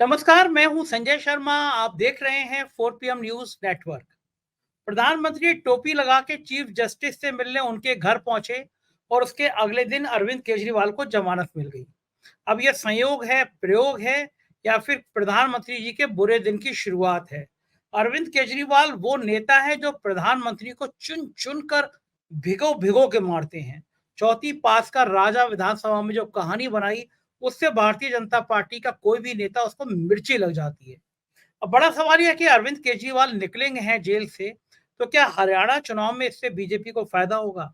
नमस्कार, मैं हूं संजय शर्मा। आप देख रहे हैं 4 PM न्यूज नेटवर्क। प्रधानमंत्री टोपी लगा के चीफ जस्टिस से मिलने उनके घर पहुंचे और उसके अगले दिन अरविंद केजरीवाल को जमानत मिल गई। अब यह संयोग है, प्रयोग है, या फिर प्रधानमंत्री जी के बुरे दिन की शुरुआत है? अरविंद केजरीवाल वो नेता है जो प्रधानमंत्री को चुन चुन कर भिगो भिगो के मारते हैं। चौथी पास का राजा विधानसभा में जो कहानी बनाई, उससे भारतीय जनता पार्टी का कोई भी नेता उसको मिर्ची लग जाती है। अब बड़ा सवाल यह है कि अरविंद केजरीवाल निकलेंगे हैं जेल से, तो क्या हरियाणा चुनाव में इससे बीजेपी को फायदा होगा?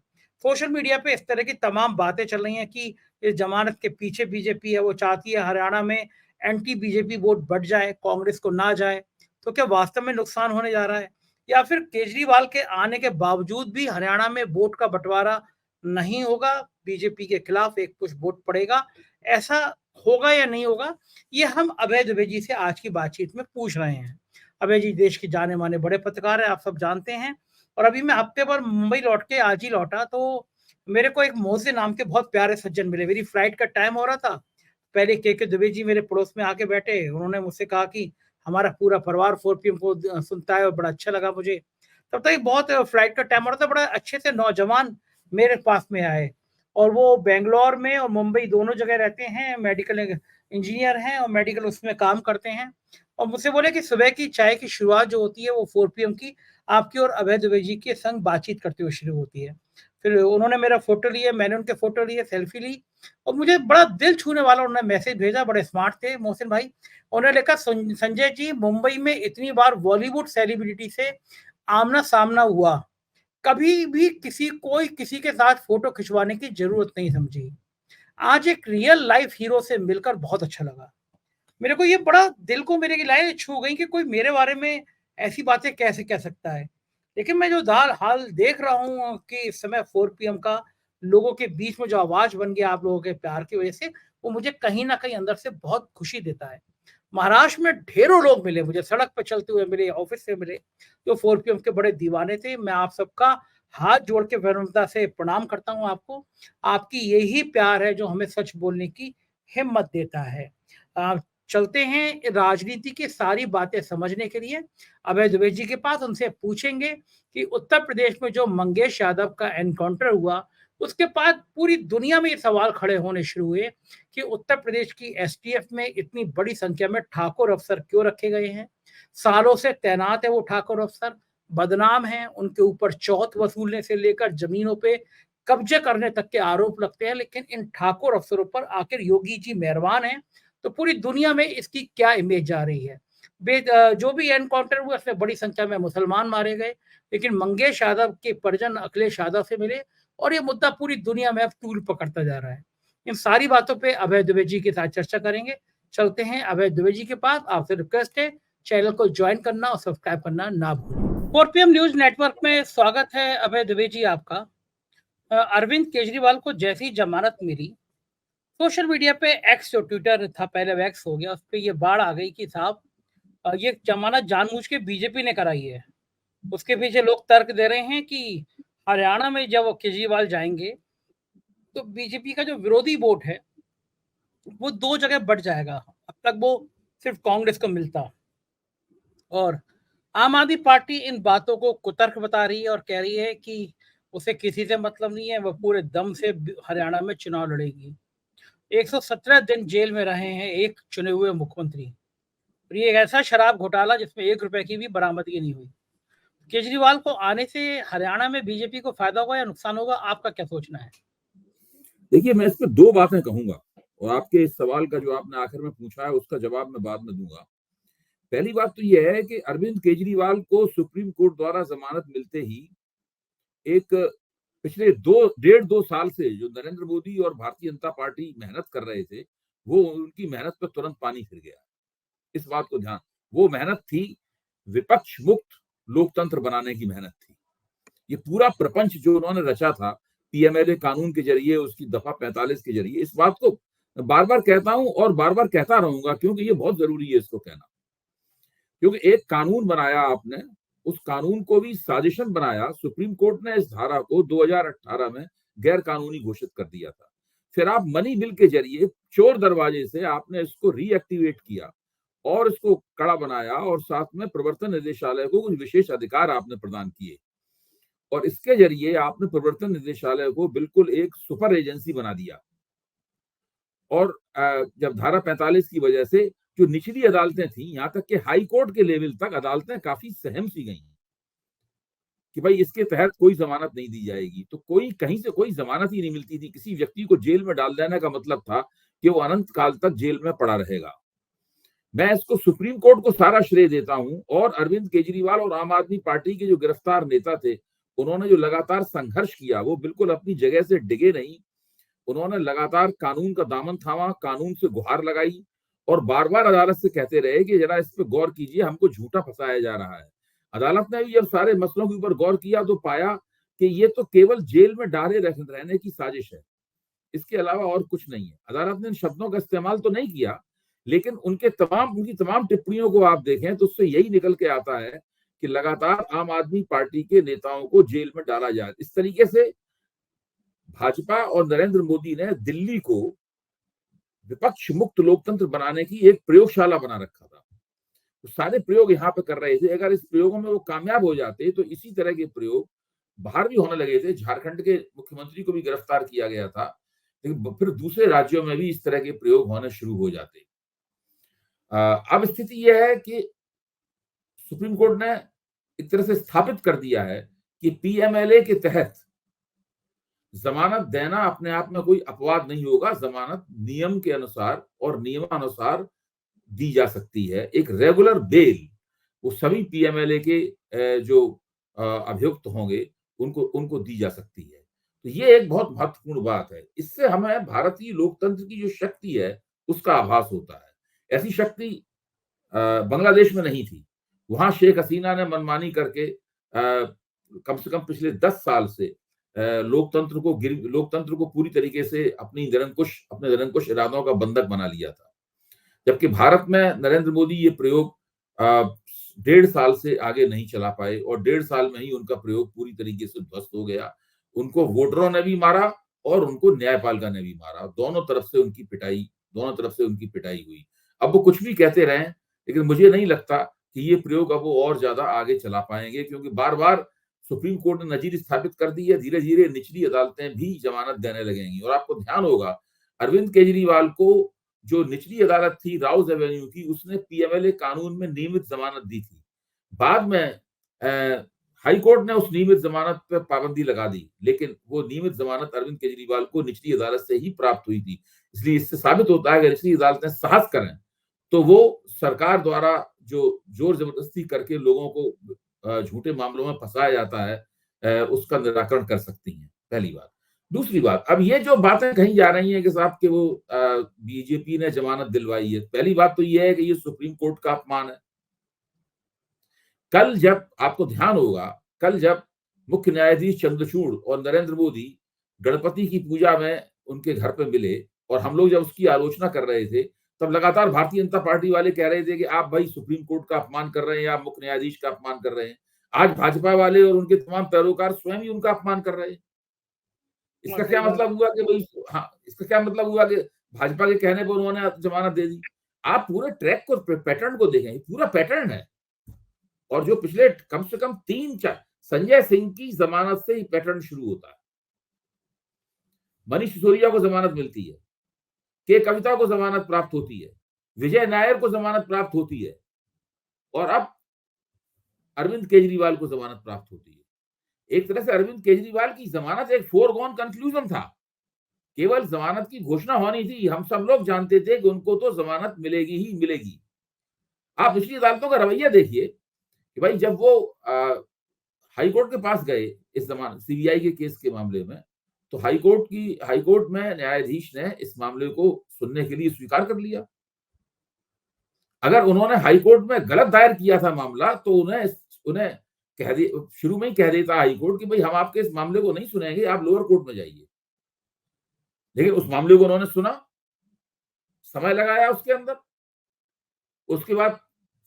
सोशल मीडिया पे इस तरह की तमाम बातें चल रही हैं कि इस जमानत के पीछे बीजेपी है, वो चाहती है हरियाणा में एंटी बीजेपी वोट बढ़ जाए, कांग्रेस को ना जाए। तो क्या वास्तव में नुकसान होने जा रहा है, या फिर केजरीवाल के आने के बावजूद भी हरियाणा में वोट का बंटवारा नहीं होगा, बीजेपी के खिलाफ एक कुछ वोट पड़ेगा? ऐसा होगा या नहीं होगा, ये हम अभय दुबे जी से आज की बातचीत में पूछ रहे हैं। अभय जी देश के जाने माने बड़े पत्रकार हैं, आप सब जानते हैं। और अभी मैं हफ्ते भर मुंबई लौट के आज ही लौटा, तो मेरे को एक मोहसिन नाम के बहुत प्यारे सज्जन मिले। मेरी फ्लाइट का टाइम हो रहा था, पहले के दुबे जी मेरे पड़ोस में आके बैठे। उन्होंने मुझसे कहा कि हमारा पूरा परिवार 4 PM को सुनता है और बड़ा अच्छा लगा मुझे। तब तक बहुत फ्लाइट का टाइम हो रहा था, बड़ा अच्छे से नौजवान मेरे पास में आए। और वो बेंगलोर में और मुंबई दोनों जगह रहते हैं, मेडिकल इंजीनियर हैं और मेडिकल उसमें काम करते हैं। और मुझसे बोले कि सुबह की चाय की शुरुआत जो होती है वो 4 PM की आपकी और अभय दुबे जी के संग बातचीत करते हुए शुरू होती है। फिर उन्होंने मेरा फ़ोटो लिए, मैंने उनके फ़ोटो लिए, सेल्फ़ी ली और मुझे बड़ा दिल छूने वाला उन्होंने मैसेज भेजा। बड़े स्मार्ट थे मोहसिन भाई। उन्होंने लिखा, संजय जी, मुंबई में इतनी बार बॉलीवुड सेलिब्रिटी से आमना-सामना हुआ, कभी भी कोई किसी के साथ फ़ोटो खिंचवाने की ज़रूरत नहीं समझी। आज एक रियल लाइफ़ हीरो से मिलकर बहुत अच्छा लगा। मेरे को ये बड़ा दिल को मेरे की लाइन छू गई कि कोई मेरे बारे में ऐसी बातें कैसे कह सकता है। लेकिन मैं जो दाल हाल देख रहा हूँ कि इस समय 4 PM का लोगों के बीच में जो आवाज़ बन गया आप लोगों के प्यार की वज़ह से, वो मुझे कहीं न कहीं अंदर से बहुत खुशी देता है। महाराष्ट्र में ढेरों लोग मिले मुझे, सड़क पे चलते हुए मिले, ऑफ़िस से मिले, जो 4 PM के बड़े दीवाने थे। मैं आप सबका हाथ जोड़ के विनम्रता से प्रणाम करता हूँ आपको। आपकी यही प्यार है जो हमें सच बोलने की हिम्मत देता है। अ, चलते हैं राजनीति की सारी बातें समझने के लिए अभय दुबे जी के पास। उनसे पूछेंगे कि उत्तर प्रदेश में जो मंगेश यादव का एनकाउंटर हुआ, उसके बाद पूरी दुनिया में ये सवाल खड़े होने शुरू हुए कि उत्तर प्रदेश की एसटीएफ में इतनी बड़ी संख्या में ठाकुर अफसर क्यों रखे गए हैं? सालों से तैनात है वो ठाकुर अफसर, बदनाम हैं, उनके ऊपर चौथ वसूलने से लेकर जमीनों पे कब्जे करने तक के आरोप लगते हैं। लेकिन इन ठाकुर अफसरों पर आखिर योगी जी मेहरबान हैं, तो पूरी दुनिया में इसकी क्या इमेज जा रही है? जो भी एनकाउंटर हुआ उसमें बड़ी संख्या में मुसलमान मारे गए, लेकिन मंगेश यादव के परिजन अखिलेश यादव से मिले और ये मुद्दा पूरी दुनिया में अब तूल पकड़ता जा रहा है। इन सारी बातों पे अभय दुबे जी के साथ चर्चा करेंगे। चलते हैं अभय दुबे जी के पास। आपसे रिक्वेस्ट है, चैनल को ज्वाइन करना और सब्सक्राइब करना ना भूलें। 4 PM न्यूज़ नेटवर्क में स्वागत है अभय दुबे जी आपका। अरविंद केजरीवाल को जैसी ही जमानत मिली, सोशल मीडिया पे एक्स जो ट्विटर था पहले वो एक्स हो गया, उस पे ये बाढ़ आ गई कि साहब ये जमानत जानबूझ के बीजेपी ने कराई है। उसके पीछे लोग तर्क दे रहे हैं कि हरियाणा में जब वो केजरीवाल जाएँगे, तो बीजेपी का जो विरोधी वोट है, वो 2 जगह बँट जाएगा। अब तक वो सिर्फ़ कांग्रेस को मिलता। और आम आदमी पार्टी इन बातों को कुतर्क बता रही है और कह रही है कि उसे किसी से मतलब नहीं है, वो पूरे दम से हरियाणा में चुनाव लड़ेगी। 117 दिन जेल में रहे हैं एक चुने हुए मुख्यमंत्री, और ये एक ऐसा शराब घोटाला जिसमें 1 रुपए की भी बरामदगी नहीं हुई। केजरीवाल को आने से हरियाणा में बीजेपी को फायदा होगा या नुकसान होगा, आपका क्या सोचना है? देखिए, मैं इस पे 2 बातें कहूँगा और आपके इस सवाल का जो आपने आखिर में पूछा है, उसका जवाब मैं बाद में दूँगा। पहली बात तो ये है कि अरविंद केजरीवाल को सुप्रीम कोर्ट द्वारा ज़मानत मिलते ही एक पिछले 2 साल से जो नरेंद्र मोदी और भारतीय जनता पार्टी मेहनत कर रहे थे, वो उनकी मेहनत पे तुरंत पानी फिर गया। इस बात को वो मेहनत थी विपक्ष मुक्त लोकतंत्र बनाने की मेहनत थी। ये पूरा प्रपंच जो उन्होंने रचा था पीएमएलए कानून के जरिए, उसकी दफा 45 के जरिए, इस बात को बार-बार कहता हूं और बार-बार कहता रहूंगा क्योंकि ये बहुत जरूरी है इसको कहना। क्योंकि एक कानून बनाया आपने, उस कानून को भी साजिशन बनाया। सुप्रीम कोर्ट ने इस धारा को 2018 में गैर कानूनी घोषित कर दिया था। फिर आप मनी बिल के जरिए चोर दरवाजे से आपने इसको रीएक्टिवेट किया और इसको कड़ा बनाया और साथ में प्रवर्तन निदेशालय को कुछ विशेष अधिकार आपने प्रदान किए और इसके जरिए आपने प्रवर्तन निदेशालय को बिल्कुल एक सुपर एजेंसी बना दिया। और जब धारा 45 की वजह से जो निचली अदालतें थी, यहां तक कि हाई कोर्ट के लेवल तक अदालतें काफी सहम सी गई कि भाई इसके तहत कोई जमानत नहीं दी जाएगी, तो कोई कहीं से कोई जमानत ही नहीं मिलती थी। किसी व्यक्ति को जेल में डाल देने का मतलब था कि वो अनंत काल तक जेल में पड़ा रहेगा। मैं इसको सुप्रीम कोर्ट को सारा श्रेय देता हूं और अरविंद केजरीवाल और आम आदमी पार्टी के जो गिरफ्तार नेता थे, उन्होंने जो लगातार संघर्ष किया वो बिल्कुल अपनी जगह से डिगे नहीं। उन्होंने लगातार कानून का दामन थामा, कानून से गुहार लगाई और बार बार अदालत से कहते रहे कि जरा इस पर गौर कीजिए, हमको झूठा फंसाया जा रहा है। अदालत ने भी जब सारे मसलों के ऊपर गौर किया तो पाया कि ये तो केवल जेल में डाले रहने की साजिश है, इसके अलावा और कुछ नहीं है। अदालत ने इन शब्दों का इस्तेमाल तो नहीं किया, लेकिन उनकी तमाम टिप्पणियों को आप देखें तो उससे यही निकल के आता है कि लगातार आम आदमी पार्टी के नेताओं को जेल में डाला जाए। इस तरीके से भाजपा और नरेंद्र मोदी ने दिल्ली को विपक्ष मुक्त लोकतंत्र बनाने की एक प्रयोगशाला बना रखा था। तो सारे प्रयोग यहाँ पे कर रहे थे। अगर इस प्रयोगों में वो कामयाब हो जाते तो इसी तरह के प्रयोग बाहर भी होने लगे थे। झारखंड के मुख्यमंत्री को भी गिरफ्तार किया गया था, लेकिन फिर दूसरे राज्यों में भी इस तरह के प्रयोग होने शुरू हो जाते। अब स्थिति यह है कि सुप्रीम कोर्ट ने एक तरह से स्थापित कर दिया है कि पीएमएलए के तहत जमानत देना अपने आप में कोई अपवाद नहीं होगा। जमानत नियम के अनुसार और नियमानुसार दी जा सकती है। एक रेगुलर बेल वो सभी पीएमएलए के जो अभियुक्त होंगे उनको उनको दी जा सकती है। तो ये एक बहुत महत्वपूर्ण बात है। इससे हमें भारतीय लोकतंत्र की जो शक्ति है उसका आभास होता है। ऐसी शक्ति बांग्लादेश में नहीं थी। वहां शेख हसीना ने मनमानी करके कम से कम पिछले 10 साल से लोकतंत्र को पूरी तरीके से अपने निरंकुश इरादों का बंधक बना लिया था। जबकि भारत में नरेंद्र मोदी ये प्रयोग 1.5 साल से आगे नहीं चला पाए और 1.5 साल में ही उनका प्रयोग पूरी तरीके से ध्वस्त हो गया। उनको वोटरों ने भी मारा और उनको न्यायपालिका ने भी मारा। दोनों तरफ से उनकी पिटाई हुई। अब वो कुछ भी कहते रहे, लेकिन मुझे नहीं लगता कि ये प्रयोग अब वो और ज्यादा आगे चला पाएंगे, क्योंकि बार बार सुप्रीम कोर्ट ने नजीर स्थापित कर दी है। धीरे धीरे निचली अदालतें भी जमानत देने लगेंगी। और आपको ध्यान होगा अरविंद केजरीवाल को जो निचली अदालत थी राउज एवेन्यू की, उसने पीएमएलए कानून में नियमित जमानत दी थी। बाद में हाई कोर्ट ने उस नियमित जमानत पर पाबंदी लगा दी, लेकिन वो नियमित जमानत अरविंद केजरीवाल को निचली अदालत से ही प्राप्त हुई थी। इसलिए इससे साबित होता है कि निचली अदालतें साहस करें तो वो सरकार द्वारा जो जोर जबरदस्ती करके लोगों को झूठे मामलों में फंसाया जाता है उसका निराकरण कर सकती हैं। पहली बात। दूसरी बात, अब ये जो बातें कही जा रही हैं कि साहब कि वो बीजेपी ने जमानत दिलवाई है, पहली बात तो ये है कि ये सुप्रीम कोर्ट का अपमान है। कल जब आपको ध्यान होगा, कल जब मुख्य न्यायाधीश चंद्रचूड़ और नरेंद्र मोदी गणपति की पूजा में उनके घर पे मिले और हम लोग जब उसकी आलोचना कर रहे थे, तब लगातार भारतीय जनता पार्टी वाले कह रहे थे कि आप भाई सुप्रीम कोर्ट का अपमान कर रहे हैं, आप मुख्य न्यायाधीश का अपमान कर रहे हैं। आज भाजपा वाले और उनके तमाम पैरोकार स्वयं ही उनका अपमान कर रहे हैं। इसका क्या मतलब हुआ कि भाई, हाँ, इसका क्या मतलब हुआ कि भाजपा के कहने पर उन्होंने जमानत दे दी। आप पूरे ट्रैक को, पैटर्न को देखें, पूरा पैटर्न है। और जो पिछले कम से कम 3-4 संजय सिंह की जमानत से ही पैटर्न शुरू होता है। मनीष सिसोदिया को जमानत मिलती है, के कविता को जमानत प्राप्त होती है, विजय नायर को जमानत प्राप्त होती है और अब अरविंद केजरीवाल को जमानत प्राप्त होती है। एक तरह से अरविंद केजरीवाल की जमानत एक फोरगॉन कंक्लूजन था। केवल जमानत की घोषणा होनी थी। हम सब लोग जानते थे कि उनको तो जमानत मिलेगी ही मिलेगी। आप निचली अदालतों का रवैया देखिए कि भाई जब वो हाई कोर्ट के पास गए इस जमानत सीबीआई के केस के मामले में, तो हाई कोर्ट में न्यायाधीश ने इस मामले को सुनने के लिए स्वीकार कर लिया। अगर उन्होंने हाई कोर्ट में गलत दायर किया था मामला, तो उन्हें शुरू में ही कह देता हाई कोर्ट कि भाई हम आपके इस मामले को नहीं सुनेंगे, आप लोअर कोर्ट में जाइए। लेकिन उस मामले को उन्होंने सुना, समय लगाया उसके अंदर, उसके बाद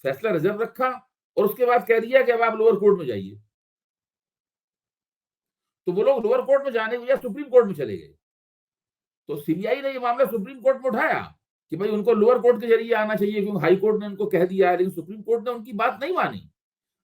फैसला रिजर्व रखा और उसके बाद कह दिया कि अब आप लोअर कोर्ट में जाइए। तो वो लोग लोअर कोर्ट में जाने के बजाय सुप्रीम कोर्ट में चले गए। तो सीबीआई ने ये मामला सुप्रीम कोर्ट में उठाया कि भाई उनको लोअर कोर्ट के जरिए आना चाहिए, क्योंकि हाई कोर्ट ने उनको कह दिया है, लेकिन सुप्रीम कोर्ट ने उनकी बात नहीं मानी।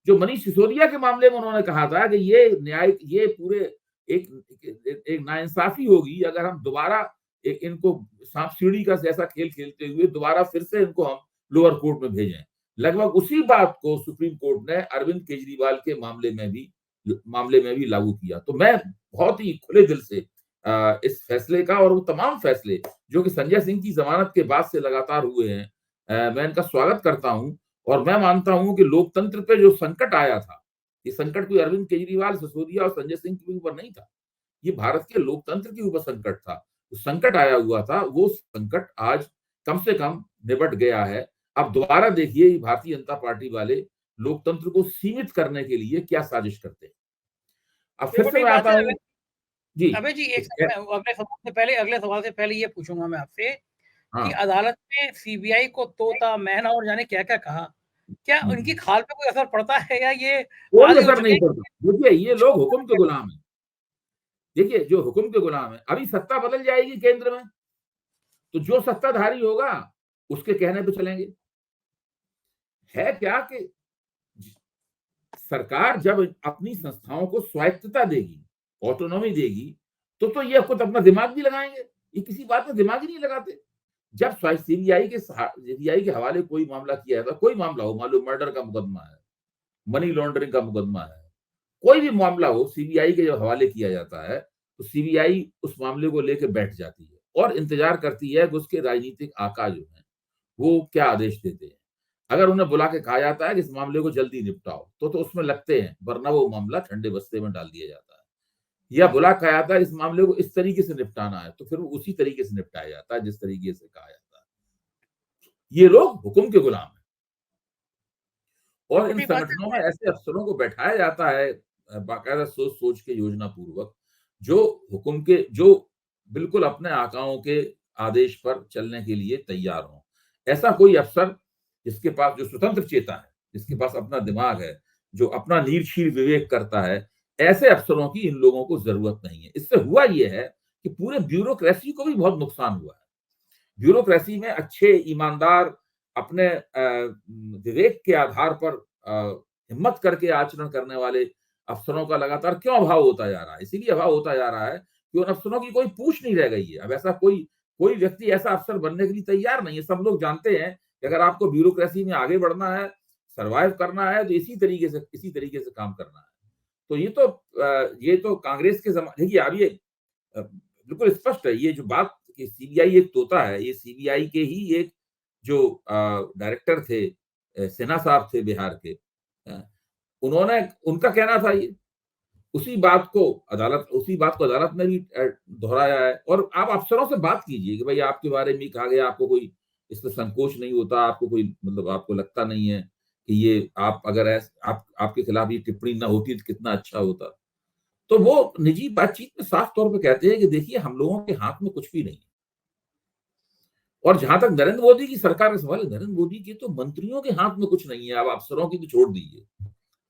जो मनीष सिसोदिया के मामले में उन्होंने कहा था कि ये न्याय, ये पूरे एक नाइंसाफी होगी अगर हम दोबारा इनको सांप सीढ़ी का जैसा खेल खेलते हुए दोबारा फिर से इनको हम लोअर कोर्ट में भेजें। लगभग उसी बात को सुप्रीम कोर्ट ने अरविंद केजरीवाल के मामले में भी लागू किया। तो मैं बहुत ही खुले दिल से इस फैसले का, और वो तमाम फैसले जो कि संजय सिंह की जमानत के बाद से लगातार हुए हैं, मैं इनका स्वागत करता हूं। और मैं मानता हूं कि लोकतंत्र पे जो संकट आया था, ये संकट कोई अरविंद केजरीवाल, सिसोदिया और संजय सिंह के ऊपर नहीं था, ये भारत के लोकतंत्र के ऊपर संकट था। संकट आया हुआ था, वो संकट आज कम से कम निपट गया है। अब दोबारा देखिए भारतीय जनता पार्टी वाले लोकतंत्र को सीमित करने के लिए क्या साजिश करते हैं। अब फिर से मैं आता हूँ जी। अबे जी, एक अगले सवाल से पहले ये पूछूंगा मैं आपसे कि हाँ, अदालत में सीबीआई को तोता, मैना और जाने क्या क्या कहा, क्या उनकी खाल पे कोई असर पड़ता है या ये कोई आगे हो असर चुके नहीं हैं? पड़ता। देखिए ये लोग हुक्म के गुलाम है। देखिए जो हुक्म के गुलाम है, अभी सत्ता बदल जाएगी केंद्र में, तो जो सत्ताधारी होगा उसके कहने पे चलेंगे। है क्या कि सरकार जब अपनी संस्थाओं को स्वायत्तता देगी, ऑटोनॉमी देगी, तो ये खुद अपना दिमाग भी लगाएंगे। ये किसी बात में दिमाग ही नहीं लगाते। जब सीबीआई के हवाले कोई मामला किया जाता, कोई मामला हो, मान लो मर्डर का मुकदमा है, मनी लॉन्ड्रिंग का मुकदमा है, कोई भी मामला हो, सीबीआई के जब हवाले किया जाता है तो सीबीआई उस मामले को लेकर बैठ जाती है और इंतजार करती है कि उसके राजनीतिक आका जो है वो क्या आदेश देते हैं। अगर उन्हें बुला के कहा जाता है कि इस मामले को जल्दी निपटाओ, तो उसमें लगते हैं, वरना वो मामला ठंडे बस्ते में डाल दिया जाता है। या बुला कहा जाता है इस मामले को इस तरीके से निपटाना है, तो फिर वो उसी तरीके से निपटाया जाता है जिस तरीके से कहा जाता है। ये लोग हुक्म के गुलाम हैं और इन छोटी बात संगठनों में ऐसे अफसरों को बैठाया जाता है बाकायदा सोच सोच के, योजना पूर्वक, जो बिल्कुल अपने आकाओं के आदेश पर चलने के लिए तैयार हों। ऐसा कोई अफसर जिसके पास जो स्वतंत्र चेता है, जिसके पास अपना दिमाग है, जो अपना नीरशील विवेक करता है, ऐसे अफसरों की इन लोगों को जरूरत नहीं है। इससे हुआ ये है कि पूरे ब्यूरोक्रेसी को भी बहुत नुकसान हुआ है। ब्यूरोक्रेसी में अच्छे, ईमानदार, अपने विवेक के आधार पर हिम्मत करके आचरण करने वाले अफसरों का लगातार क्यों अभाव होता जा रहा है? इसीलिए अभाव होता जा रहा है कि उन अफसरों की कोई पूछ नहीं रह गई है। अब ऐसा कोई व्यक्ति ऐसा अफसर बनने के लिए तैयार नहीं है। सब लोग जानते हैं कि अगर आपको ब्यूरोक्रेसी में आगे बढ़ना है, सर्वाइव करना है, तो इसी तरीके से काम करना है। तो ये तो कांग्रेस के देखिए अब ये बिल्कुल स्पष्ट है, ये जो बात कि सीबीआई एक तोता है, ये सीबीआई के ही एक जो डायरेक्टर थे, सिन्हा साहब थे बिहार के, उन्होंने, उनका कहना था ये, उसी बात को अदालत ने भी दोहराया है। और आप अफसरों से बात कीजिए कि भाई आपके बारे में कहा गया, आपको कोई इसमें संकोच नहीं होता, आपको कोई मतलब आपको लगता नहीं है कि ये आप अगर आपके खिलाफ ये टिप्पणी ना होती तो कितना अच्छा होता। तो वो निजी बातचीत में साफ तौर पे कहते हैं कि देखिए हम लोगों के हाथ में कुछ भी नहीं है। और जहां तक नरेंद्र मोदी की सरकार का सवाल है, नरेंद्र मोदी के तो मंत्रियों के हाथ में कुछ नहीं है। अब अफसरों की तो छोड़ दीजिए,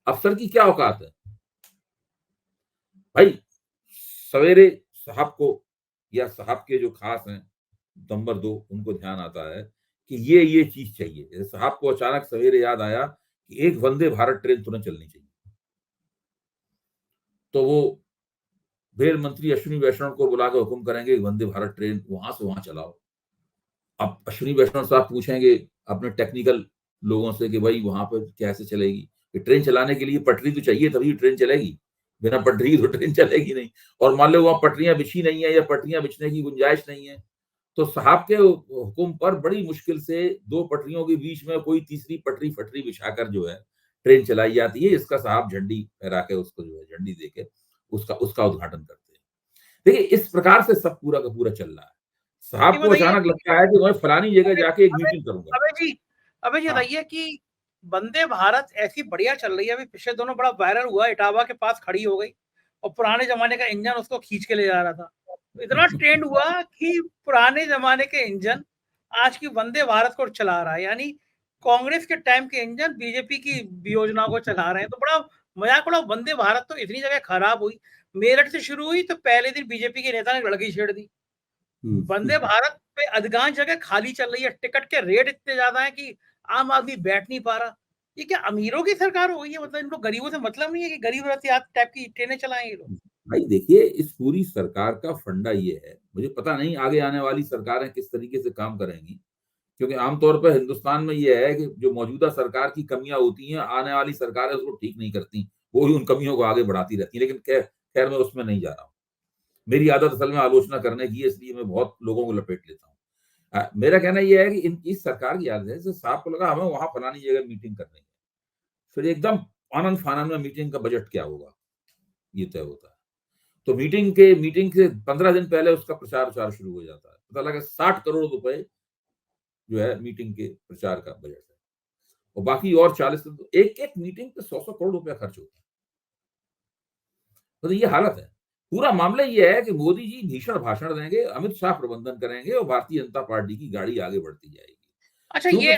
अफसर की क्या औकात है भाई? सवेरे साहब को या साहब के जो खास हैं नंबर 2, उनको ध्यान आता है कि ये चीज चाहिए। जैसे साहब को अचानक सवेरे याद आया कि एक वंदे भारत ट्रेन तुरंत चलनी चाहिए, तो वो रेल मंत्री अश्विनी वैष्णव को बुला के हुक्म करेंगे वंदे भारत ट्रेन वहां से वहां चलाओ। अब अश्विनी वैष्णव साहब पूछेंगे अपने टेक्निकल लोगों से कि भाई वहां पर कैसे चलेगी, ट्रेन चलाने के लिए पटरी तो चाहिए तभी ट्रेन चलेगी, बिना पटरी तो ट्रेन चलेगी नहीं। और मान लो वहां पटरियां बिछी नहीं है या पटरियां बिछने की गुंजाइश नहीं है, तो साहब के हुक्म पर बड़ी मुश्किल से 2 पटरियों के बीच में कोई तीसरी पटरी फटरी बिछाकर जो है ट्रेन चलाई जाती है। इसका साहब झंडी फहरा के, उसको जो है झंडी देके उसका उद्घाटन करते हैं। देखिए इस प्रकार से सब पूरा का पूरा चल रहा है। साहब को बताइए अचानक लगता है कि मैं फलानी जगह जाके एक अबे मीटिंग करूंगा। अबे जी अबे जी हाँ, बताइए कि वंदे भारत ऐसी बढ़िया चल रही है, अभी पिछले दोनों बड़ा वायरल हुआ, इटावा के पास खड़ी हो गई और पुराने जमाने का इंजन उसको खींच के ले जा रहा था। तो इतना ट्रेंड हुआ कि पुराने जमाने के इंजन आज की वंदे भारत को चला रहा है, यानी कांग्रेस के टाइम के इंजन बीजेपी की योजना को चला रहे हैं। तो बड़ा मजाक उड़ा। वंदे भारत तो इतनी जगह खराब हुई, मेरठ से शुरू हुई तो पहले दिन बीजेपी के नेता ने लड़की छेड़ दी। वंदे भारत पे अधिकांश जगह खाली चल रही है, टिकट के रेट इतने ज्यादा है कि आम आदमी बैठ नहीं पा रहा। ये क्या अमीरों की सरकार हो गई है? मतलब इनको गरीबों से मतलब नहीं है कि गरीब रथ यात्रा टाइप की ट्रेनें चलाएं ये लोग। भाई देखिए, इस पूरी सरकार का फंडा ये है, मुझे पता नहीं आगे आने वाली सरकारें किस तरीके से काम करेंगी, क्योंकि आमतौर पर हिंदुस्तान में ये है कि जो मौजूदा सरकार की कमियां होती हैं, आने वाली सरकारें उसको ठीक नहीं करती, वो ही उन कमियों को आगे बढ़ाती रहती है। लेकिन खैर मैं उसमें नहीं जा रहा हूँ। मेरी आदत असल में आलोचना करने की है, इसलिए मैं बहुत लोगों को लपेट लेता हूँ। मेरा कहना यह है कि इस सरकार की आदत है, साहब को लगा हमें वहां फलानी जगह मीटिंग करनी है, फिर एकदम आनंद फानन में मीटिंग का बजट क्या होगा ये तय होता है। तो मीटिंग के 15 दिन पहले उसका प्रचार शुरू हो जाता है। पता लगा 60 करोड़ रुपए जो है मीटिंग के प्रचार का बजट है, और बाकी और 40, तो एक एक मीटिंग पे 100 करोड़ रुपया खर्च होता है। तो ये हालत है। पूरा मामला ये है कि मोदी जी भीषण भाषण देंगे, अमित शाह प्रबंधन करेंगे और भारतीय जनता पार्टी की गाड़ी आगे बढ़ती जाएगी। अच्छा, ये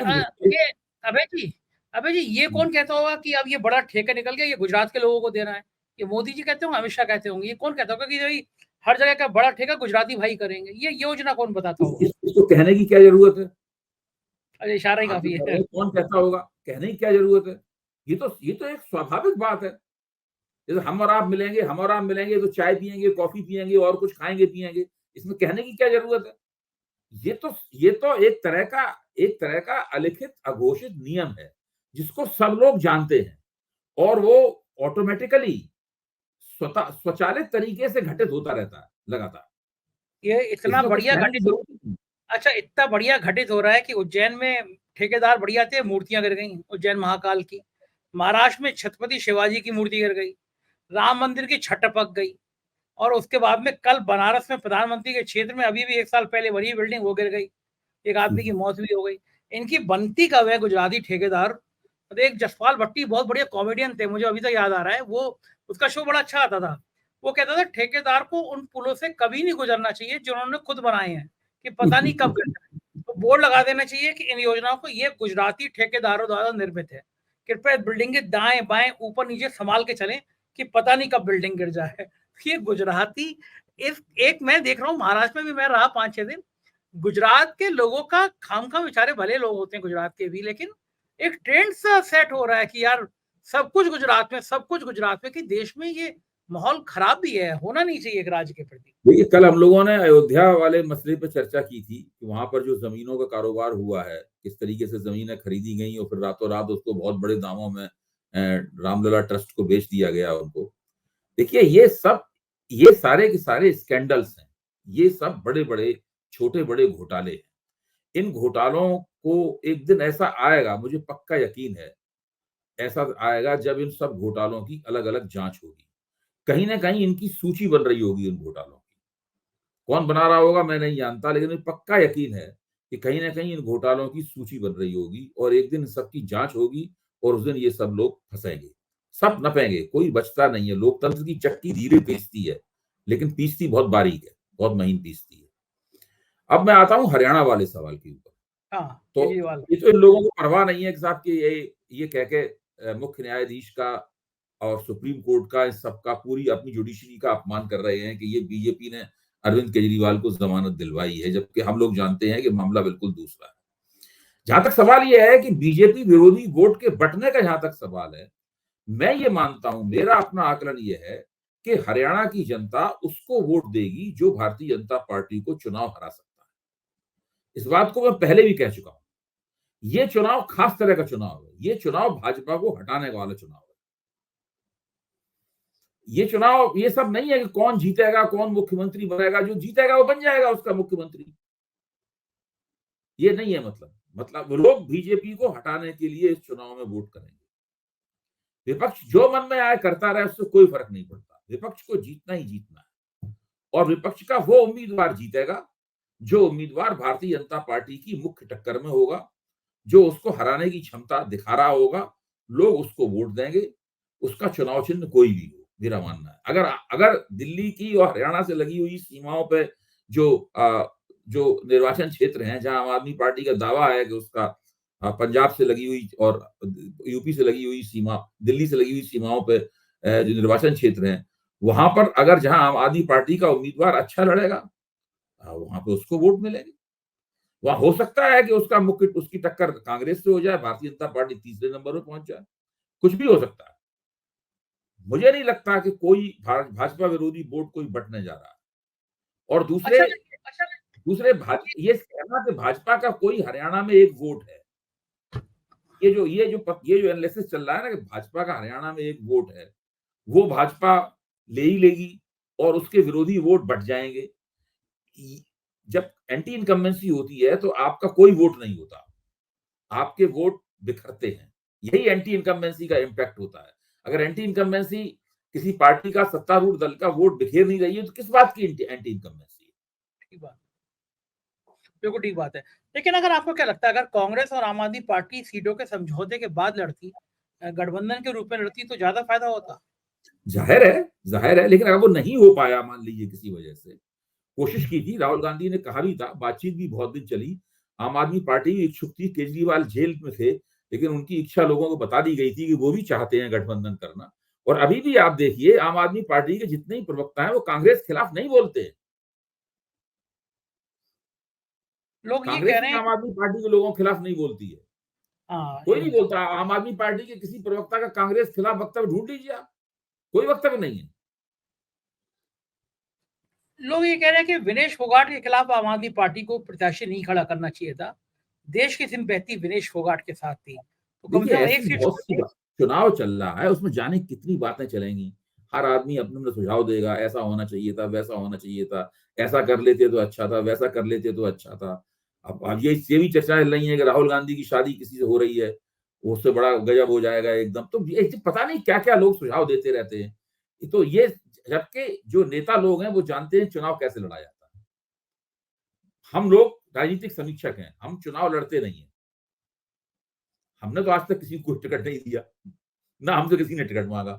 अबे जी ये कौन कहता होगा कि अब ये बड़ा ठेका निकल गया, ये गुजरात के लोगों को देना है? ये मोदी जी कहते होंगे, अमित शाह कहते होंगे? ये कौन कहता होगा कि भाई हर जगह का बड़ा ठेका गुजराती भाई करेंगे? ये योजना कौन बताता होगा? इसको कहने की क्या जरूरत है? अरे इशारा ही काफी है। कौन कहता होगा? कहने की क्या जरूरत है? ये तो एक स्वाभाविक बात है। जैसे हम और आप मिलेंगे तो चाय पिएंगे, कॉफी पिएंगे और कुछ खाएंगे पिएंगे, इसमें कहने की क्या जरूरत है? ये तो एक तरह का अलिखित अघोषित नियम है, जिसको सब लोग जानते हैं, और वो ऑटोमेटिकली स्वचालित तरीके से घटित होता रहता है लगातार। ये इतना इसमें कुछ बढ़िया कहने की घटित जरूरत नहीं। अच्छा, इतना बढ़िया घटित हो रहा है कि उज्जैन में ठेकेदार बढ़िया थे, मूर्तियां गिर गई उज्जैन महाकाल की। महाराष्ट्र में छत्रपति शिवाजी की मूर्ति गिर गई। राम मंदिर की छत टपक गई। और उसके बाद में कल बनारस में प्रधानमंत्री के क्षेत्र में अभी भी 1 साल पहले बनी बिल्डिंग वो गिर गई। एक आदमी की मौत भी हो गई। इनकी बनती कब है गुजराती ठेकेदार? एक जसपाल भट्टी बहुत बढ़िया कॉमेडियन थे, मुझे अभी तक याद आ रहा है, वो उसका शो बड़ा अच्छा आता था। वो कहता था ठेकेदार को उन पुलों से कभी नहीं गुजरना चाहिए जो उन्होंने खुद बनाए हैं, कि पता नहीं कब गिर जाए। तो बोर्ड लगा देना चाहिए कि इन योजनाओं को ये गुजराती ठेकेदारों द्वारा निर्मित है, कृपया बिल्डिंग के दाएं बाएं ऊपर नीचे संभाल के चलें कि पता नहीं कब बिल्डिंग गिर जाए। ये गुजराती इस एक मैं देख रहा हूँ, महाराष्ट्र में भी मैं रहा 5-6 दिन। गुजरात के लोगों का खामखा, बेचारे भले लोग होते हैं गुजरात के भी, लेकिन एक ट्रेंड सा सेट हो रहा है कि यार सब कुछ गुजरात में, सब कुछ गुजरात में, कि देश में ये माहौल खराब भी है, होना नहीं चाहिए एक राज्य के प्रति। देखिए, कल हम लोगों ने अयोध्या वाले मसले पर चर्चा की थी कि वहां पर जो जमीनों का कारोबार हुआ है, किस तरीके से जमीनें खरीदी गई और फिर रातों रात उसको बहुत बड़े दामों में रामलला ट्रस्ट को बेच दिया गया उनको। देखिए, ये सारे के सारे स्कैंडल्स हैं। ये सब बड़े बड़े छोटे बड़े घोटाले हैं। इन घोटालों को एक दिन ऐसा आएगा, मुझे पक्का यकीन है, ऐसा आएगा जब इन सब घोटालों की अलग अलग जांच होगी। कहीं ना कहीं इनकी सूची बन रही होगी इन घोटालों की। कौन बना रहा होगा मैं नहीं जानता, लेकिन मुझे पक्का यकीन है कि कहीं ना कहीं इन घोटालों की सूची बन रही होगी, और एक दिन सबकी जांच होगी, और उस दिन ये सब लोग फंसेंगे, सब नपेंगे, कोई बचता नहीं है। लोकतंत्र की चक्की धीरे पीसती है, लेकिन पीसती बहुत बारीक है, बहुत महीन पीसती है। अब मैं आता हूं हरियाणा वाले सवाल के ऊपर। तो ये तो इन लोगों को परवाह नहीं है कि साहब कि ये कह के मुख्य न्यायाधीश का और सुप्रीम कोर्ट का, इस सबका, पूरी अपनी जुडिशरी का अपमान कर रहे हैं कि ये बीजेपी ने अरविंद केजरीवाल को जमानत दिलवाई है, जबकि हम लोग जानते हैं कि मामला बिल्कुल दूसरा है। जहां तक सवाल यह है कि बीजेपी विरोधी वोट के बंटने का जहां तक सवाल है, मैं ये मानता हूं, मेरा अपना आकलन यह है कि हरियाणा की जनता उसको वोट देगी जो भारतीय जनता पार्टी को चुनाव हरा सकता है। इस बात को मैं पहले भी कह चुका हूं। ये चुनाव खास तरह का चुनाव है। ये चुनाव भाजपा को हटाने वाला चुनाव है। ये चुनाव ये सब नहीं है कि कौन जीतेगा, कौन मुख्यमंत्री बनेगा। जो जीतेगा वो बन जाएगा उसका मुख्यमंत्री। ये नहीं है मतलब लोग बीजेपी को हटाने के लिए इस चुनाव में वोट करेंगे। विपक्ष जो मन में आए करता रहे, उससे कोई फर्क नहीं पड़ता। विपक्ष को जीतना ही जीतना है, और विपक्ष का वो उम्मीदवार जीतेगा जो उम्मीदवार भारतीय जनता पार्टी की मुख्य टक्कर में होगा, जो उसको हराने की क्षमता दिखा रहा होगा। लोग उसको वोट देंगे, उसका चुनाव चिन्ह कोई भी हो, मेरा मानना है। अगर दिल्ली की और हरियाणा से लगी हुई सीमाओं पे जो निर्वाचन क्षेत्र हैं, जहां आम आदमी पार्टी का दावा है कि उसका पंजाब से लगी हुई और यूपी से लगी हुई सीमा, दिल्ली से लगी हुई सीमाओं पे जो निर्वाचन क्षेत्र हैं, वहां पर अगर जहां आम आदमी पार्टी का उम्मीदवार अच्छा लड़ेगा, वहां पे उसको वोट मिलेंगे। वहां हो सकता है कि उसकी टक्कर कांग्रेस से हो जाए, भारतीय जनता पार्टी तीसरे नंबर पर पहुंच जाए, कुछ भी हो सकता है। मुझे नहीं लगता कि कोई भाजपा विरोधी वोट कोई बटने जा रहा है। और दूसरे अच्छा दूसरे ये कहना कि भाजपा का कोई हरियाणा में एक वोट है, ये जो एनालिसिस चल रहा है ना कि भाजपा का हरियाणा में एक वोट है, वो भाजपा ले ही लेगी और उसके विरोधी वोट बट जाएंगे। जब एंटी इनकम्बेंसी होती है तो आपका कोई वोट नहीं होता, आपके वोट बिखरते हैं। यही एंटी इनकम्बेंसी का इम्पैक्ट होता है। अगर एंटी इनकम्बेंसी किसी पार्टी का, सत्तारूढ़ दल का वोट बिखेर नहीं रही है तो किस बात की एंटी इनकम्बेंसी है? ठीक बात, बिल्कुल ठीक बात है। लेकिन अगर आपको क्या लगता है, अगर कांग्रेस और आम आदमी पार्टी सीटों के समझौते के बाद लड़ती, गठबंधन के रूप में लड़ती, तो ज्यादा फायदा होता? जाहिर है, लेकिन अगर वो नहीं हो पाया, मान लीजिए किसी वजह से, कोशिश की थी, राहुल गांधी ने कहा भी था, बातचीत भी बहुत दिन चली, आम आदमी पार्टी भी इच्छुक थी, केजरीवाल जेल में थे, लेकिन उनकी इच्छा लोगों को बता दी गई थी कि वो भी चाहते हैं गठबंधन करना। और अभी भी आप देखिए, आम आदमी पार्टी के जितने ही प्रवक्ता हैं वो कांग्रेस के खिलाफ नहीं बोलते हैं। लोग ये कांग्रेस कह रहे भी हैं आम आदमी पार्टी के लोगों के खिलाफ नहीं बोलती है, हाँ, कोई नहीं बोलता। आम आदमी पार्टी के किसी प्रवक्ता का कांग्रेस खिलाफ वक्तव्य ढूंढ लीजिए आप, कोई वक्तव्य नहीं है। लोग ये कह रहे हैं कि विनेश फोगाट के खिलाफ आम आदमी पार्टी को प्रत्याशी नहीं खड़ा करना चाहिए था। देश की सिंपैथी विनेश फोगाट के साथ थी, तो कम देखिए, से कम एक ऐसी सीट बहुत सी चुनाव चल रहा है, उसमें जाने कितनी बातें चलेंगी। हर आदमी अपने अपने सुझाव देगा, ऐसा होना चाहिए था, वैसा होना चाहिए था, ऐसा कर लेते तो अच्छा था, वैसा कर लेते तो अच्छा था। अब ये भी चर्चाएं चल रही है कि राहुल गांधी की शादी किसी से हो रही है, वो उससे बड़ा गजब हो जाएगा एकदम। तो ये पता नहीं क्या क्या लोग सुझाव देते रहते हैं। तो ये, जबकि जो नेता लोग हैं वो जानते हैं चुनाव कैसे लड़ा जाता है। हम लोग राजनीतिक समीक्षक हैं, हम चुनाव लड़ते नहीं है। हमने तो आज तक किसी को टिकट नहीं दिया, ना हमसे किसी ने टिकट मांगा।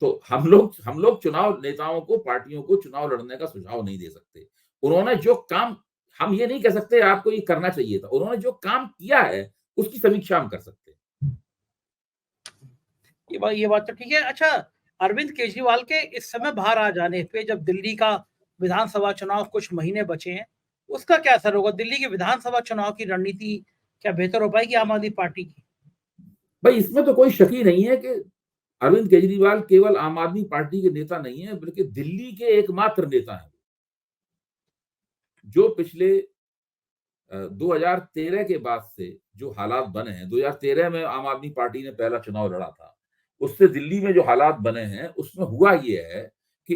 तो हम लोग चुनाव नेताओं को, पार्टियों को चुनाव लड़ने का सुझाव नहीं दे सकते। उन्होंने जो काम, हम ये नहीं कह सकते आपको ये करना चाहिए था, उन्होंने जो काम किया है उसकी समीक्षा हम कर सकते हैं। ये बात तो ठीक है। अच्छा, अरविंद केजरीवाल के इस समय बाहर आ जाने पे, जब दिल्ली का विधानसभा चुनाव कुछ महीने बचे हैं, उसका क्या असर होगा? दिल्ली के विधानसभा चुनाव की रणनीति क्या बेहतर हो पाएगी आम आदमी पार्टी की? भाई, इसमें तो कोई शक ही नहीं है कि अरविंद केजरीवाल केवल आम आदमी पार्टी के नेता नहीं है, बल्कि दिल्ली के एकमात्र नेता हैं जो पिछले 2013 के बाद से जो हालात बने हैं, 2013 में आम आदमी पार्टी ने पहला चुनाव लड़ा था, उससे दिल्ली में जो हालात बने हैं उसमें हुआ ये है कि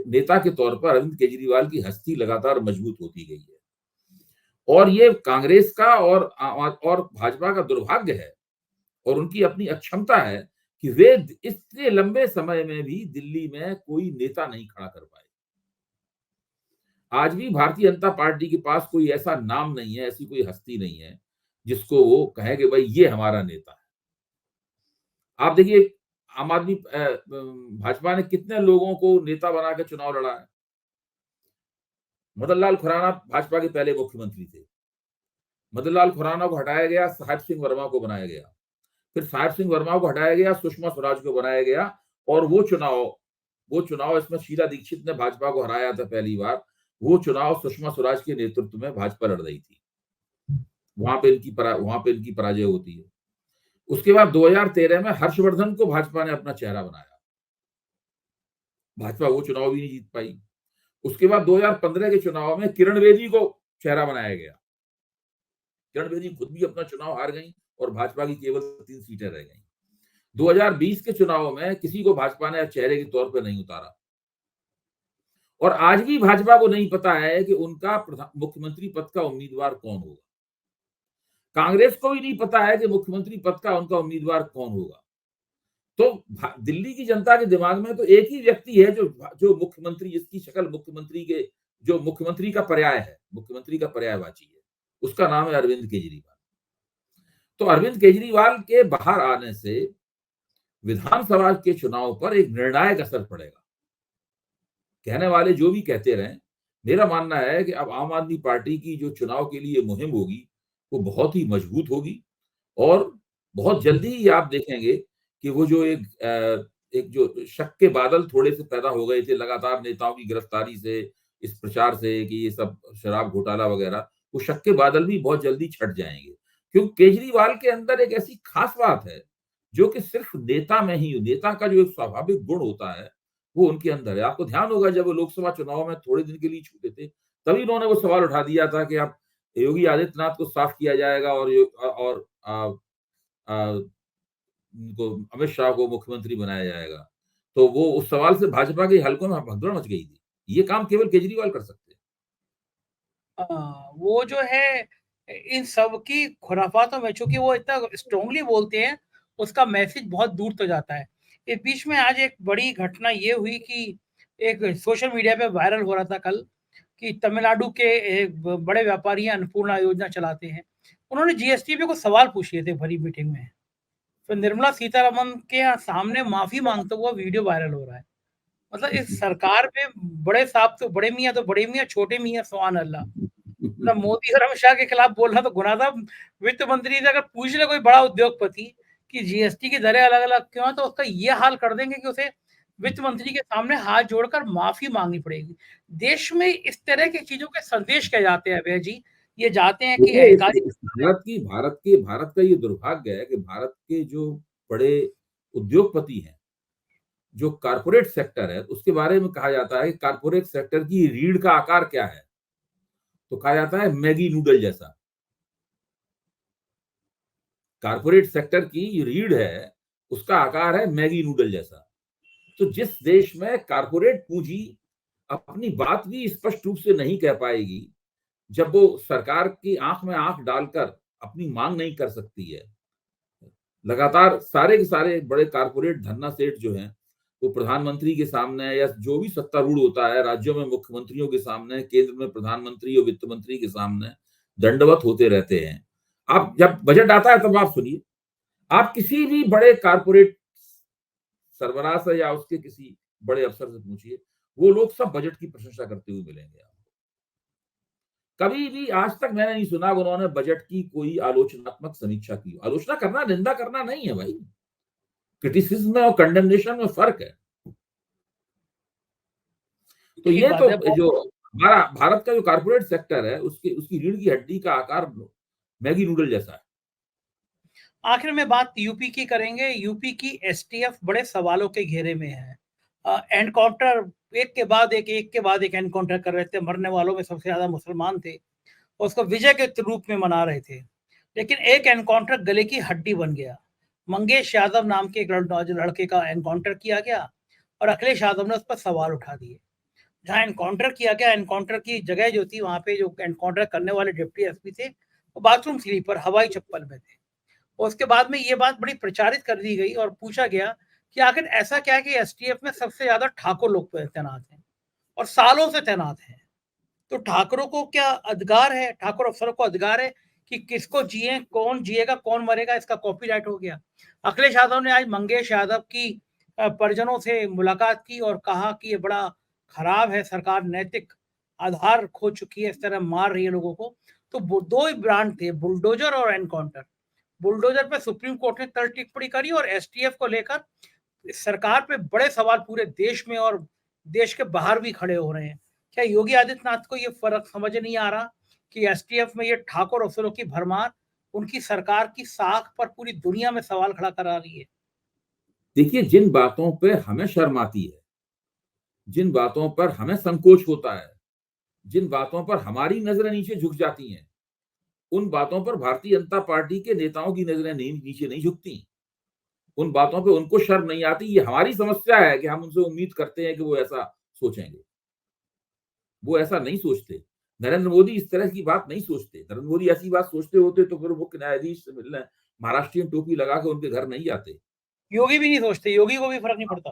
नेता के तौर पर अरविंद केजरीवाल की हस्ती लगातार मजबूत होती गई है। और ये कांग्रेस का और भाजपा का दुर्भाग्य है और उनकी अपनी अक्षमता है कि वे इतने लंबे समय में भी दिल्ली में कोई नेता नहीं खड़ा कर पाए। आज भी भारतीय जनता पार्टी के पास कोई ऐसा नाम नहीं है, ऐसी कोई हस्ती नहीं है जिसको वो कहे कि भाई ये हमारा नेता है। आप देखिए, भाजपा ने कितने लोगों को नेता बना के चुनाव लड़ा है। मदन लाल खुराना भाजपा के पहले मुख्यमंत्री थे, मदन लाल खुराना को हटाया गया, साहिब सिंह वर्मा को बनाया गया, फिर साहिब सिंह वर्मा को हटाया गया, सुषमा स्वराज को बनाया गया। और वो चुनाव इसमें शीला दीक्षित ने भाजपा को हराया था पहली बार। वो चुनाव सुषमा स्वराज के नेतृत्व में भाजपा लड़ रही थी, वहां पे इनकी पराजय होती है। उसके बाद 2013 में हर्षवर्धन को भाजपा ने अपना चेहरा बनाया, भाजपा वो चुनाव भी नहीं जीत पाई। उसके बाद 2015 के चुनाव में किरण बेदी को चेहरा बनाया गया, किरण बेदी खुद भी अपना चुनाव हार गई और भाजपा की केवल 3 सीटें रह गई। 2020 के चुनाव में किसी को भाजपा ने चेहरे के तौर पर नहीं उतारा और आज भी भाजपा को नहीं पता है कि उनका मुख्यमंत्री पद का उम्मीदवार कौन होगा। कांग्रेस को भी नहीं पता है कि मुख्यमंत्री पद का उनका उम्मीदवार कौन होगा। तो दिल्ली की जनता के दिमाग में तो एक ही व्यक्ति है जो मुख्यमंत्री, जिसकी शक्ल मुख्यमंत्री का पर्याय है, मुख्यमंत्री का पर्यायवाची है, उसका नाम है अरविंद केजरीवाल। तो अरविंद केजरीवाल के बाहर आने से विधानसभा के चुनाव पर एक निर्णायक असर पड़ेगा। कहने वाले जो भी कहते रहें, मेरा मानना है कि अब आम आदमी पार्टी की जो चुनाव के लिए मुहिम होगी वो बहुत ही मजबूत होगी और बहुत जल्दी ही आप देखेंगे कि वो जो एक जो शक के बादल थोड़े से पैदा हो गए थे लगातार नेताओं की गिरफ्तारी से, इस प्रचार से कि ये सब शराब घोटाला वगैरह, वो शक के बादल भी बहुत जल्दी छट जाएंगे, क्योंकि केजरीवाल के अंदर एक ऐसी खास बात है जो कि सिर्फ नेता में ही, नेता का जो एक स्वाभाविक गुण होता है वो उनके अंदर है। आपको ध्यान होगा जब वो लोकसभा चुनाव में थोड़े दिन के लिए छूटे थे, तभी उन्होंने वो सवाल उठा दिया था कि अब योगी आदित्यनाथ को साफ किया जाएगा और उनको अमित शाह को मुख्यमंत्री बनाया जाएगा। तो वो उस सवाल से भाजपा के हलकों में भगदड़ मच गई थी। ये काम केवल केजरीवाल कर सकते हैं। वो जो है इन सब की खुराफातों में चूंकि वो इतना स्ट्रांगली बोलते हैं, उसका मैसेज बहुत दूर तक जाता है। इस बीच में आज एक बड़ी घटना ये हुई कि एक सोशल मीडिया पे वायरल हो रहा था कल कि तमिलनाडु के एक बड़े व्यापारी अन्नपूर्णा योजना चलाते हैं, उन्होंने जीएसटी पे कुछ सवाल पूछ लिए थे भरी मीटिंग में। तो निर्मला सीतारमन के सामने माफी मांगता हुआ वीडियो वायरल हो रहा है। मतलब इस सरकार पे बड़े साहब तो बड़े मियाँ, तो बड़े मियाँ, छोटे मियाँ सुभान अल्लाह। मतलब मोदी और अमित शाह के खिलाफ बोलना तो गुनाह था। वित्त मंत्री से अगर पूछ ले कोई बड़ा उद्योगपति कि जीएसटी की दरें अलग-अलग क्यों है, तो उसका ये हाल कर देंगे कि उसे वित्त मंत्री के सामने हाथ जोड़कर माफी मांगनी पड़ेगी। देश में इस तरह की चीजों के संदेश क्या जाते हैं अभय जी? ये जाते हैं कि देखिए, अहंकारी भारत का ये दुर्भाग्य है कि भारत के जो बड़े उद्योगपति हैं, जो कारपोरेट सेक्टर है, उसके बारे में कहा जाता है कि कारपोरेट सेक्टर की रीढ़ का आकार क्या है? तो कहा जाता है मैगी नूडल जैसा। कारपोरेट सेक्टर की रीढ़ है, उसका आकार है मैगी नूडल जैसा। तो जिस देश में कारपोरेट पूंजी अपनी बात भी स्पष्ट रूप से नहीं कह पाएगी, जब वो सरकार की आंख में आंख डालकर अपनी मांग नहीं कर सकती है, लगातार सारे के सारे बड़े कारपोरेट धन्ना सेठ जो हैं, वो प्रधानमंत्री के सामने या जो भी सत्तारूढ़ होता है, राज्यों में मुख्यमंत्रियों के सामने, केंद्र में प्रधानमंत्री और वित्त मंत्री के सामने दंडवत होते रहते हैं। आप जब बजट आता है तब आप सुनिए, आप किसी भी बड़े कारपोरेट सरबराह से या उसके किसी बड़े अफसर से पूछिए, वो लोग सब बजट की प्रशंसा करते हुए मिलेंगे आपको। कभी भी आज तक मैंने नहीं सुना उन्होंने बजट की कोई आलोचनात्मक समीक्षा की। आलोचना करना, निंदा करना नहीं है भाई। क्रिटिसिज्म और कंडेमनेशन में फर्क है। तो ठीक ये बात तो है। जो हमारा भारत का जो कारपोरेट सेक्टर है, उसकी रीढ़ की हड्डी का आकार मैगी नूडल जैसा है। आखिर में बात यूपी की करेंगे। यूपी की एसटीएफ बड़े सवालों के घेरे में है। एनकाउंटर एक के बाद एक एनकाउंटर कर रहे थे। मरने वालों में सबसे ज्यादा मुसलमान थे और उसको विजय के रूप में मना रहे थे, लेकिन एक एनकाउंटर गले की हड्डी बन गया। मंगेश यादव नाम के एक लड़के का एनकाउंटर किया गया और अखिलेश यादव ने उस पर सवाल उठा दिए। जहाँ एनकाउंटर किया गया, एनकाउंटर की जगह जो थी, वहां पे जो एनकाउंटर करने वाले डिप्टी एसपी थे, वो बाथरूम स्लीपर हवाई चप्पल में थे। और उसके बाद में ये बात बड़ी प्रचारित कर दी गई और पूछा गया कि आखिर ऐसा क्या है कि एसटीएफ में सबसे ज्यादा ठाकुर लोग तैनात हैं और सालों से तैनात हैं। तो ठाकुरों को क्या अधिकार है, ठाकुर अफसरों को अधिकार है कि किसको जिए, कौन जिएगा कौन मरेगा, इसका कॉपीराइट हो गया। अखिलेश यादव ने आज मंगेश यादव की परिजनों से मुलाकात की और कहा कि ये बड़ा खराब है, सरकार नैतिक आधार खो चुकी है, इस तरह मार रही है लोगों को। तो दो ही ब्रांड थे, बुलडोजर और एनकाउंटर। बुलडोजर पे सुप्रीम कोर्ट ने कल टिप्पणी करी और एसटीएफ को लेकर सरकार पे बड़े सवाल पूरे देश में और देश के बाहर भी खड़े हो रहे हैं। क्या योगी आदित्यनाथ को ये फर्क समझ नहीं आ रहा कि एसटीएफ में ये ठाकुर अफसरों की भरमार उनकी सरकार की साख पर पूरी दुनिया में सवाल खड़ा करा रही है? देखिए, जिन बातों पे हमें शर्म आती है, जिन बातों पर हमें संकोच होता है, जिन बातों पर हमारी नजरें नीचे झुक जाती हैं, उन बातों पर भारतीय जनता पार्टी के नेताओं की नजरें नीचे नहीं झुकती। उन बातों पे उनको शर्म नहीं आती। ये हमारी समस्या है कि हम उनसे उम्मीद करते हैं कि वो ऐसा सोचेंगे। वो ऐसा नहीं सोचते। नरेंद्र मोदी इस तरह की बात नहीं सोचते। नरेंद्र मोदी ऐसी बात सोचते होते तो फिर मुख्य न्यायाधीश से मिलने महाराष्ट्रीयन टोपी लगा के उनके घर नहीं जाते। योगी भी नहीं सोचते, योगी को भी फर्क नहीं पड़ता।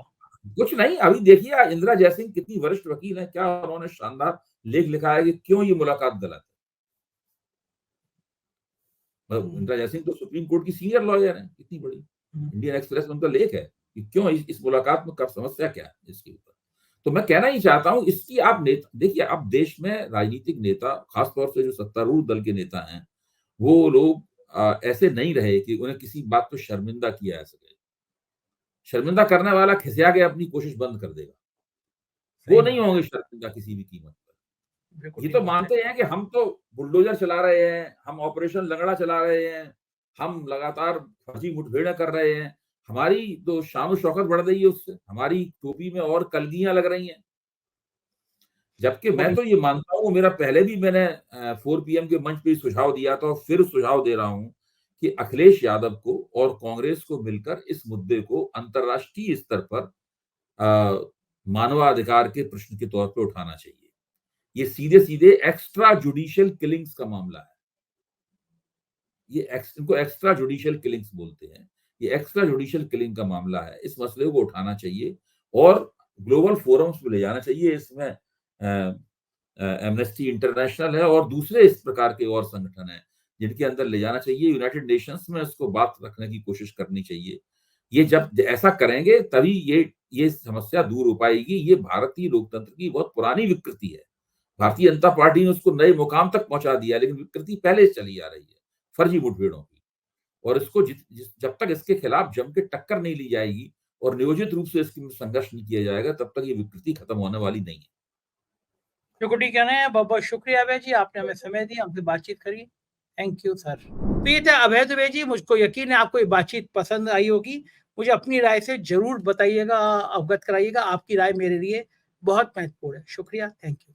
कुछ नहीं, अभी देखिए इंदिरा जयसिंह कितनी वरिष्ठ वकील है, क्या उन्होंने शानदार लेख लिखा है कि क्यों ये मुलाकात गलत है। इंदिरा जयसिंह तो सुप्रीम कोर्ट की सीनियर लॉयर है, कितनी बड़ी। इंडियन एक्सप्रेस में उनका लेख है कि क्यों इस मुलाकात में कब समस्या क्या है इसके ऊपर। तो मैं कहना ही चाहता हूं, इसकी आप नेता देखिए, अब देश में राजनीतिक नेता, खासतौर से जो सत्तारूढ़ दल के नेता हैं, वो लोग ऐसे नहीं रहे कि उन्हें किसी बात पर शर्मिंदा किया जा सके। शर्मिंदा करने वाला खिसिया के अपनी कोशिश बंद कर देगा, वो नहीं होंगे शर्मिंदा किसी भी कीमत पर। ये तो मानते हैं कि हम तो बुलडोजर चला रहे हैं, हम ऑपरेशन लंगड़ा चला रहे हैं, हम लगातार फर्जी मुठभेड़ें कर रहे हैं, हमारी तो शान शौकत बढ़ रही है उससे, हमारी टोपी में और कलगियां लग रही हैं। जबकि मैं तो ये मानता हूँ, मेरा पहले भी मैंने 4 पीएम के मंच पे सुझाव दिया था और फिर सुझाव दे रहा हूँ कि अखिलेश यादव को और कांग्रेस को मिलकर इस मुद्दे को अंतर्राष्ट्रीय स्तर पर मानवाधिकार के प्रश्न के तौर पे उठाना चाहिए। ये सीधे-सीधे एक्स्ट्रा जुडिशियल किलिंग्स का मामला है। इनको एक्स्ट्रा जुडिशियल किलिंग्स बोलते हैं। ये एक्स्ट्रा जुडिशियल किलिंग का मामला है। इस मसले को उठाना चाहिए और ग्लोबल फोरम्स में ले जाना चाहिए। इसमें एमनेस्टी इंटरनेशनल है और दूसरे इस प्रकार के और संगठन हैं, जिनके अंदर ले जाना चाहिए। यूनाइटेड नेशंस में इसको बात रखने की कोशिश करनी चाहिए। ये जब ऐसा करेंगे तभी ये समस्या दूर हो पाएगी। ये भारतीय लोकतंत्र की बहुत पुरानी विकृति है। भारतीय जनता पार्टी ने उसको नए मुकाम तक पहुंचा दिया, लेकिन विकृति पहले से चली आ रही है, फर्जी मुठभेड़ों की। और इसको जब तक इसके खिलाफ जम के टक्कर नहीं ली जाएगी और नियोजित रूप से इसके संघर्ष नहीं किया जाएगा, तब तक ये विकृति खत्म होने वाली नहीं है। बिल्कुल ठीक कहना है। बहुत बहुत शुक्रिया अभय जी, आपने हमें समय दिया, हमसे बातचीत करी। Thank you sir. तो ये थे अभय दुबे जी। मुझको यकीन है आपको ये बातचीत पसंद आई होगी। मुझे अपनी राय से जरूर बताइएगा, अवगत कराइएगा। आपकी राय मेरे लिए बहुत महत्वपूर्ण है। शुक्रिया, थैंक यू।